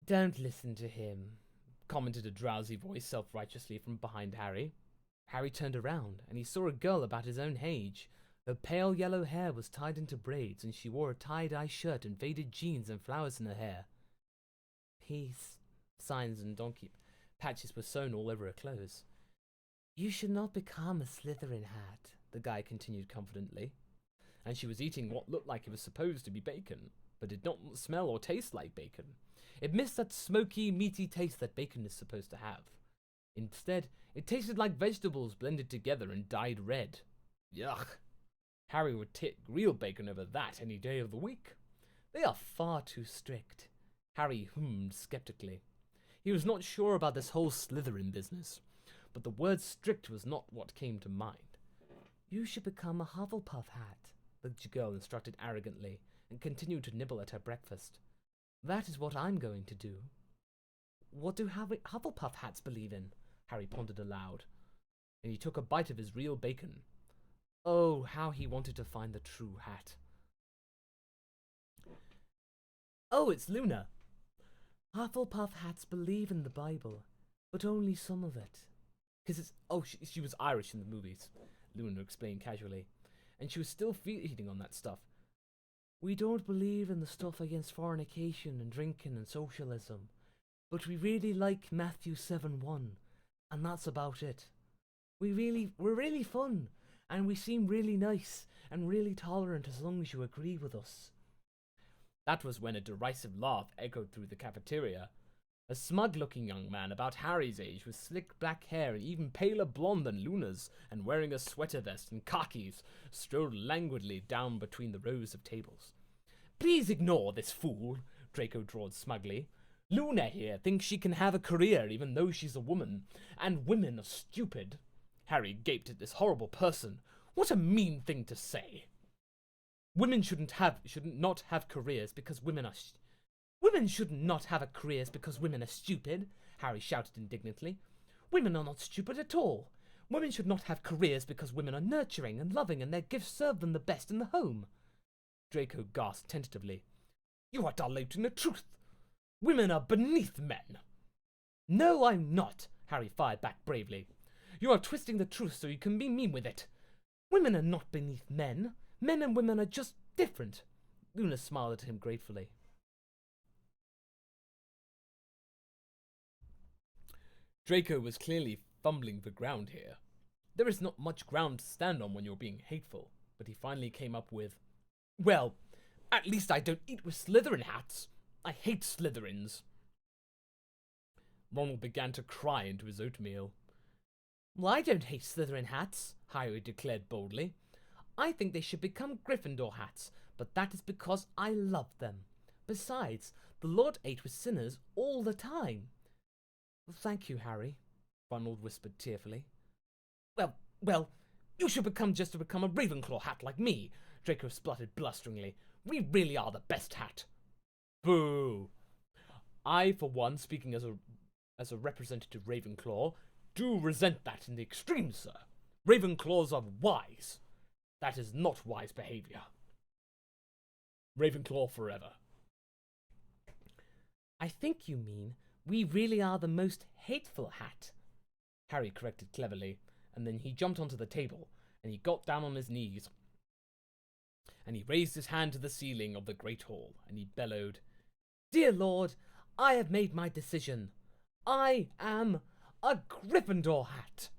Don't listen to him, commented a drowsy voice self-righteously from behind Harry. Harry turned around, and he saw a girl about his own age. Her pale yellow hair was tied into braids, and she wore a tie-dye shirt and faded jeans and flowers in her hair. Peace, signs and donkey patches were sewn all over her clothes. You should not become a Slytherin hat, the guy continued confidently. And she was eating what looked like it was supposed to be bacon, but did not smell or taste like bacon. It missed that smoky, meaty taste that bacon is supposed to have. Instead, it tasted like vegetables blended together and dyed red. Yuck! Harry would take real bacon over that any day of the week. They are far too strict. Harry hummed skeptically. He was not sure about this whole Slytherin business, but the word strict was not what came to mind. You should become a Hufflepuff hat, the girl instructed arrogantly, and continued to nibble at her breakfast. That is what I'm going to do. What do Hufflepuff hats believe in? Harry pondered aloud, and he took a bite of his real bacon. Oh, how he wanted to find the true hat. Oh, it's Luna. Hufflepuff hats believe in the Bible, but only some of it. She was Irish in the movies, Luna explained casually, and she was still feeding on that stuff. We don't believe in the stuff against fornication and drinking and socialism, but we really like Matthew 7:1, and that's about it. We're really fun, and we seem really nice and really tolerant as long as you agree with us. That was when a derisive laugh echoed through the cafeteria. A smug-looking young man about Harry's age with slick black hair and even paler blonde than Luna's, and wearing a sweater vest and khakis, strode languidly down between the rows of tables. Please ignore this fool, Draco drawled smugly. Luna here thinks she can have a career even though she's a woman, and women are stupid. Harry gaped at this horrible person. What a mean thing to say. Women should not have careers because women are Women should not have careers because women are stupid, Harry shouted indignantly. Women are not stupid at all. Women should not have careers because women are nurturing and loving and their gifts serve them the best in the home. Draco gasped tentatively. You are diluting the truth. Women are beneath men. No, I'm not, Harry fired back bravely. You are twisting the truth so you can be mean with it. Women are not beneath men. Men and women are just different. Luna smiled at him gratefully. Draco was clearly fumbling for ground here. There is not much ground to stand on when you're being hateful, but he finally came up with, well, at least I don't eat with Slytherin hats. I hate Slytherins. Ronald began to cry into his oatmeal. Well, I don't hate Slytherin hats, Harry declared boldly. I think they should become Gryffindor hats, but that is because I love them. Besides, the Lord ate with sinners all the time. Thank you, Harry, Ronald whispered tearfully. Well, you should become a Ravenclaw hat like me, Draco spluttered blusteringly. We really are the best hat. Boo! I, for one, speaking as a representative Ravenclaw, do resent that in the extreme, sir. Ravenclaws are wise. That is not wise behavior. Ravenclaw forever. I think you mean we really are the most hateful hat, Harry corrected cleverly, and then he jumped onto the table, and he got down on his knees, and he raised his hand to the ceiling of the Great Hall, and he bellowed, Dear Lord, I have made my decision. I am a Gryffindor hat.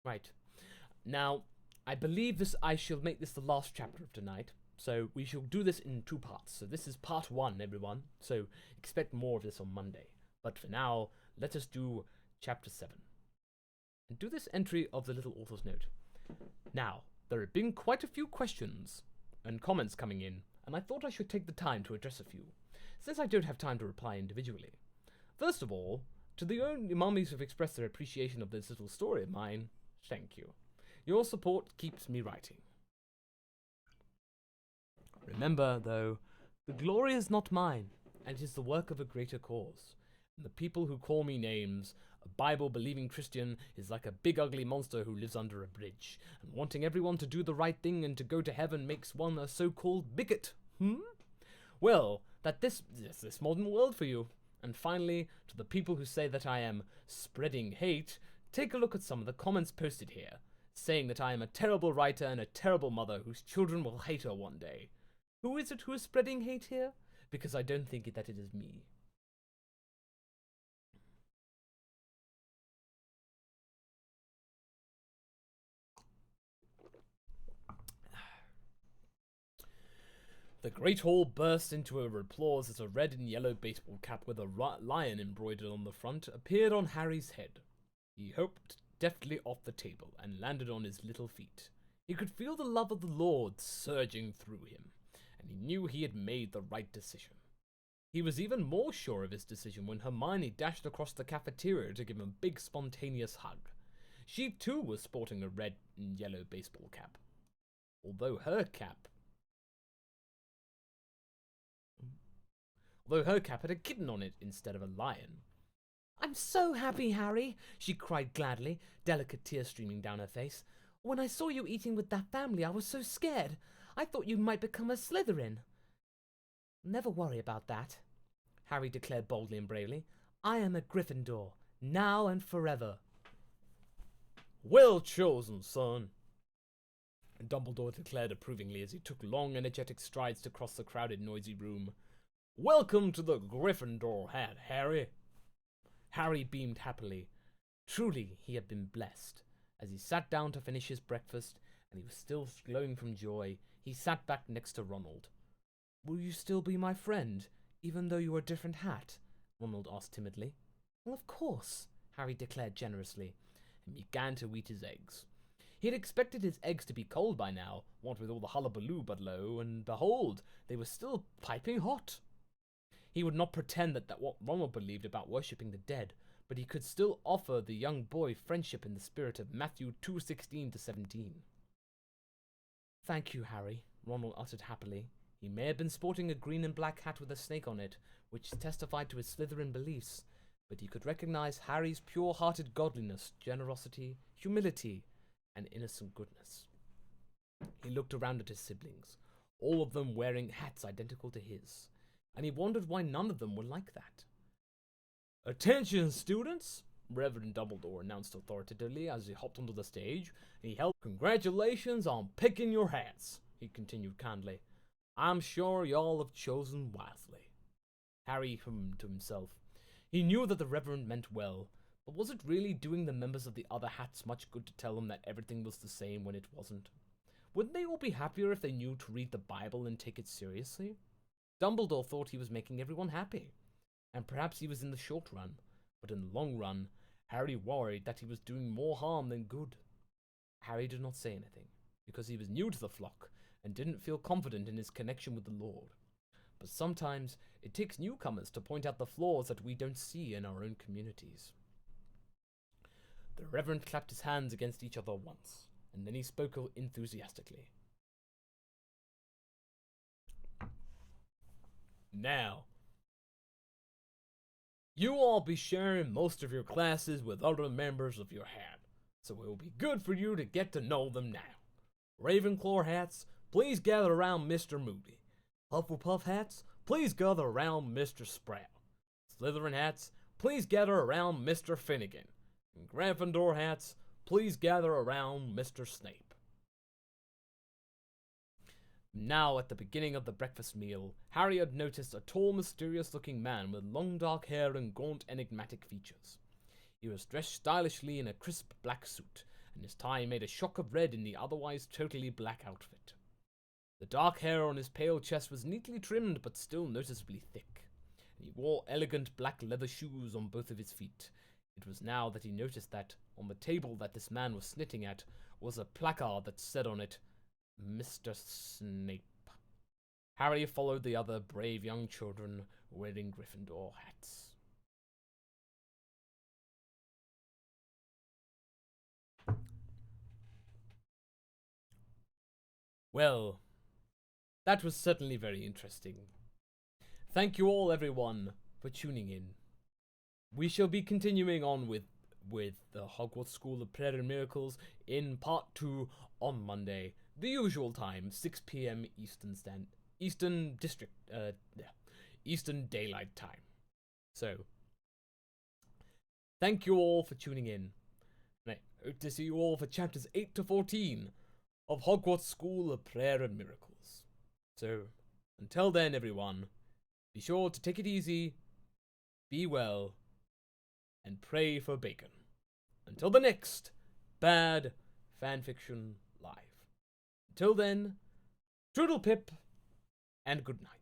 Right. Now, I believe I shall make this the last chapter of tonight, so we shall do this in 2 parts. So this is part 1, everyone, so expect more of this on Monday. But for now, let us do chapter 7. And do this entry of the little author's note. Now, there have been quite a few questions and comments coming in, and I thought I should take the time to address a few, since I don't have time to reply individually. First of all, to the only mummies who have expressed their appreciation of this little story of mine, thank you. Your support keeps me writing. Remember, though, the glory is not mine, and it is the work of a greater cause. And the people who call me names, a Bible-believing Christian, is like a big ugly monster who lives under a bridge, and wanting everyone to do the right thing and to go to heaven makes one a so-called bigot. Well, this modern world for you. And finally, to the people who say that I am spreading hate, take a look at some of the comments posted here, saying that I am a terrible writer and a terrible mother whose children will hate her one day. Who is it who is spreading hate here? Because I don't think that it is me. The Great Hall burst into applause as a red and yellow baseball cap with a lion embroidered on the front appeared on Harry's head. He hopped deftly off the table and landed on his little feet. He could feel the love of the Lord surging through him, and he knew he had made the right decision. He was even more sure of his decision when Hermione dashed across the cafeteria to give him a big spontaneous hug. She too was sporting a red and yellow baseball cap. Although her cap had a kitten on it instead of a lion. I'm so happy, Harry, she cried gladly, delicate tears streaming down her face. When I saw you eating with that family, I was so scared. I thought you might become a Slytherin. Never worry about that, Harry declared boldly and bravely. I am a Gryffindor, now and forever. Well chosen, son, Dumbledore declared approvingly as he took long, energetic strides to cross the crowded, noisy room. Welcome to the Gryffindor hat, Harry. Harry beamed happily. Truly, he had been blessed. As he sat down to finish his breakfast, and he was still glowing from joy, he sat back next to Ronald. Will you still be my friend, even though you are a different hat? Ronald asked timidly. Well, of course, Harry declared generously, and began to eat his eggs. He had expected his eggs to be cold by now, what with all the hullabaloo, but lo and behold, they were still piping hot. He would not pretend that what Ronald believed about worshipping the dead, but he could still offer the young boy friendship in the spirit of Matthew 2:16-17. Thank you, Harry, Ronald uttered happily. He may have been sporting a green and black hat with a snake on it, which testified to his Slytherin beliefs, but he could recognize Harry's pure-hearted godliness, generosity, humility, and innocent goodness. He looked around at his siblings, all of them wearing hats identical to his, and he wondered why none of them were like that. Attention, students! Reverend Dumbledore announced authoritatively as he hopped onto the stage. He held, Congratulations on picking your hats, he continued kindly. I'm sure y'all have chosen wisely. Harry hummed to himself. He knew that the Reverend meant well, but was it really doing the members of the other hats much good to tell them that everything was the same when it wasn't? Wouldn't they all be happier if they knew to read the Bible and take it seriously? Dumbledore thought he was making everyone happy, and perhaps he was in the short run, but in the long run, Harry worried that he was doing more harm than good. Harry did not say anything, because he was new to the flock and didn't feel confident in his connection with the Lord. But sometimes it takes newcomers to point out the flaws that we don't see in our own communities. The Reverend clapped his hands against each other once, and then he spoke enthusiastically. Now, you all be sharing most of your classes with other members of your hat, so it will be good for you to get to know them now. Ravenclaw hats, please gather around Mr. Moody. Hufflepuff hats, please gather around Mr. Sprout. Slytherin hats, please gather around Mr. Finnegan. And Gryffindor hats, please gather around Mr. Snape. Now, at the beginning of the breakfast meal, Harry had noticed a tall, mysterious-looking man with long dark hair and gaunt, enigmatic features. He was dressed stylishly in a crisp black suit, and his tie made a shock of red in the otherwise totally black outfit. The dark hair on his pale chest was neatly trimmed but still noticeably thick, and he wore elegant black leather shoes on both of his feet. It was now that he noticed that, on the table that this man was sitting at, was a placard that said on it, Mr. Snape. Harry followed the other brave young children wearing Gryffindor hats. Well, that was certainly very interesting. Thank you all, everyone, for tuning in. We shall be continuing on with the Hogwarts School of Prayer and Miracles in part 2 on Monday, the usual time, 6 p.m. Eastern Daylight Time. So, thank you all for tuning in, and I hope to see you all for chapters 8 to 14 of Hogwarts School of Prayer and Miracles. So, until then, everyone, be sure to take it easy, be well, and pray for bacon. Until the next Bad Fanfiction Live. Until then, Toodle Pip, and good night.